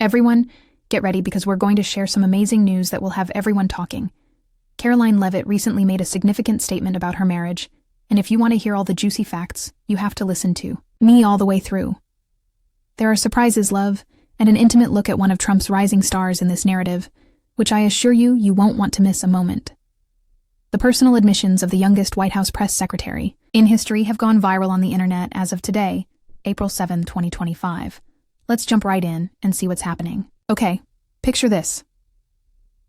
Everyone, get ready because we're going to share some amazing news that will have everyone talking. Karoline Leavitt recently made a significant statement about her marriage, and if you want to hear all the juicy facts, you have to listen to me all the way through. There are surprises, love, and an intimate look at one of Trump's rising stars in this narrative, which I assure you won't want to miss a moment. The personal admissions of the youngest White House press secretary in history have gone viral on the internet as of today, April 7, 2025. Let's jump right in and see what's happening. Okay, picture this.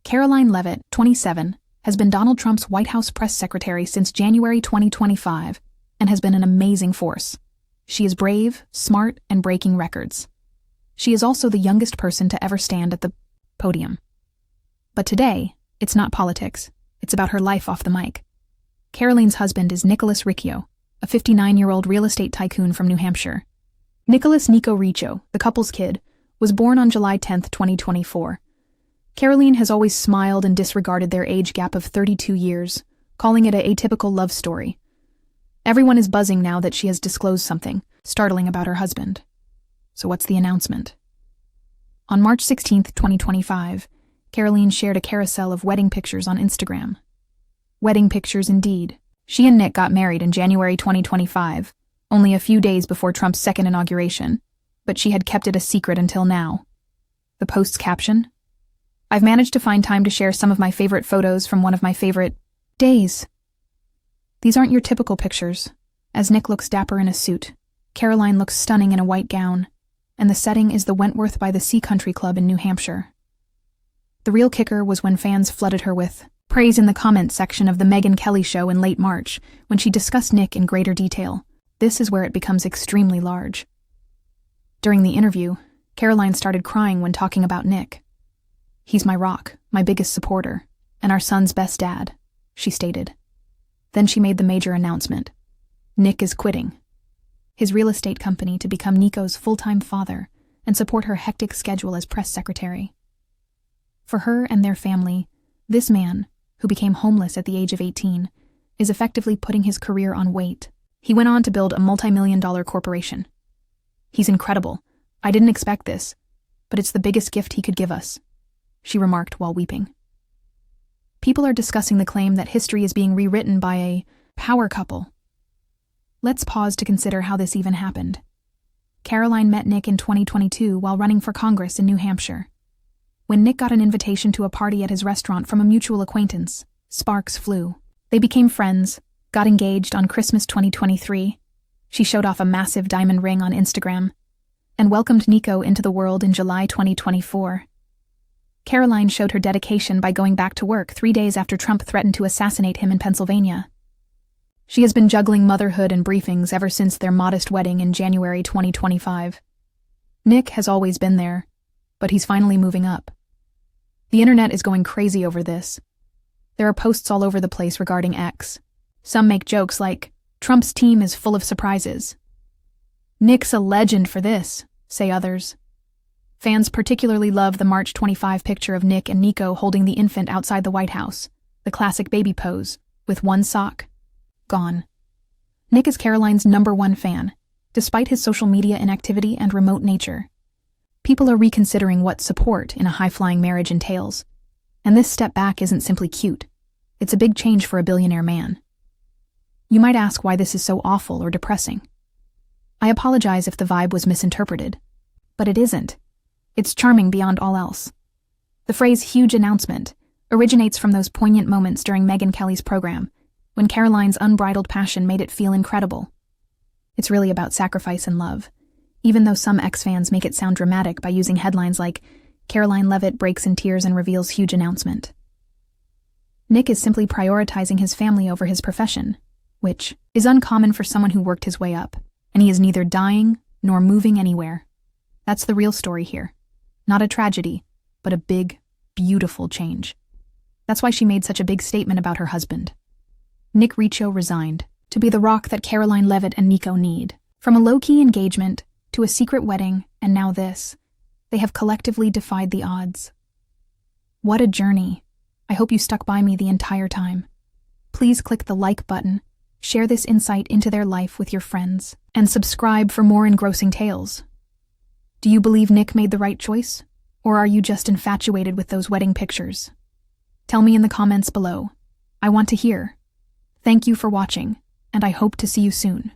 Karoline Leavitt, 27, has been Donald Trump's White House press secretary since January 2025 and has been an amazing force. She is brave, smart, and breaking records. She is also the youngest person to ever stand at the podium. But today, it's not politics. It's about her life off the mic. Karoline's husband is Nicholas Riccio, a 59-year-old real estate tycoon from New Hampshire. Nicholas Nico Riccio, the couple's kid, was born on July 10, 2024. Karoline has always smiled and disregarded their age gap of 32 years, calling it an atypical love story. Everyone is buzzing now that she has disclosed something startling about her husband. So what's the announcement? On March 16, 2025, Karoline shared a carousel of wedding pictures on Instagram. Wedding pictures indeed. She and Nick got married in January 2025, only a few days before Trump's second inauguration, but she had kept it a secret until now. The post's caption? I've managed to find time to share some of my favorite photos from one of my favorite days. These aren't your typical pictures. As Nick looks dapper in a suit, Karoline looks stunning in a white gown, and the setting is the Wentworth by the Sea Country Club in New Hampshire. The real kicker was when fans flooded her with praise in the comments section of the Megyn Kelly show in late March when she discussed Nick in greater detail. This is where it becomes extremely large. During the interview, Karoline started crying when talking about Nick. He's my rock, my biggest supporter, and our son's best dad, she stated. Then she made the major announcement. Nick is quitting his real estate company to become Nico's full-time father and support her hectic schedule as press secretary. For her and their family, this man, who became homeless at the age of 18, is effectively putting his career on wait. He went on to build a multi-million-dollar corporation. He's incredible. I didn't expect this, but it's the biggest gift he could give us, she remarked while weeping. People are discussing the claim that history is being rewritten by a power couple. Let's pause to consider how this even happened. Karoline met Nick in 2022 while running for Congress in New Hampshire. When Nick got an invitation to a party at his restaurant from a mutual acquaintance, sparks flew. They became friends, got engaged on Christmas 2023. She showed off a massive diamond ring on Instagram and welcomed Nico into the world in July 2024. Karoline showed her dedication by going back to work 3 days after Trump threatened to assassinate him in Pennsylvania. She has been juggling motherhood and briefings ever since their modest wedding in January 2025. Nick has always been there, but he's finally moving up. The internet is going crazy over this. There are posts all over the place regarding X. Some make jokes like, Trump's team is full of surprises. Nick's a legend for this, say others. Fans particularly love the March 25 picture of Nick and Nico holding the infant outside the White House, the classic baby pose, with one sock gone. Nick is Karoline's #1 fan, despite his social media inactivity and remote nature. People are reconsidering what support in a high-flying marriage entails, and this step back isn't simply cute. It's a big change for a billionaire man. You might ask why this is so awful or depressing. I apologize if the vibe was misinterpreted, but it isn't. It's charming beyond all else. The phrase huge announcement originates from those poignant moments during Megyn Kelly's program, when Karoline's unbridled passion made it feel incredible. It's really about sacrifice and love, even though some X-fans make it sound dramatic by using headlines like, Karoline Leavitt breaks in tears and reveals huge announcement. Nick is simply prioritizing his family over his profession, which is uncommon for someone who worked his way up, and he is neither dying nor moving anywhere. That's the real story here. Not a tragedy, but a big, beautiful change. That's why she made such a big statement about her husband. Nick Riccio resigned to be the rock that Karoline Leavitt and Nico need. From a low-key engagement to a secret wedding, and now this, they have collectively defied the odds. What a journey. I hope you stuck by me the entire time. Please click the like button, share this insight into their life with your friends, and subscribe for more engrossing tales. Do you believe Nick made the right choice? Or are you just infatuated with those wedding pictures? Tell me in the comments below. I want to hear. Thank you for watching, and I hope to see you soon.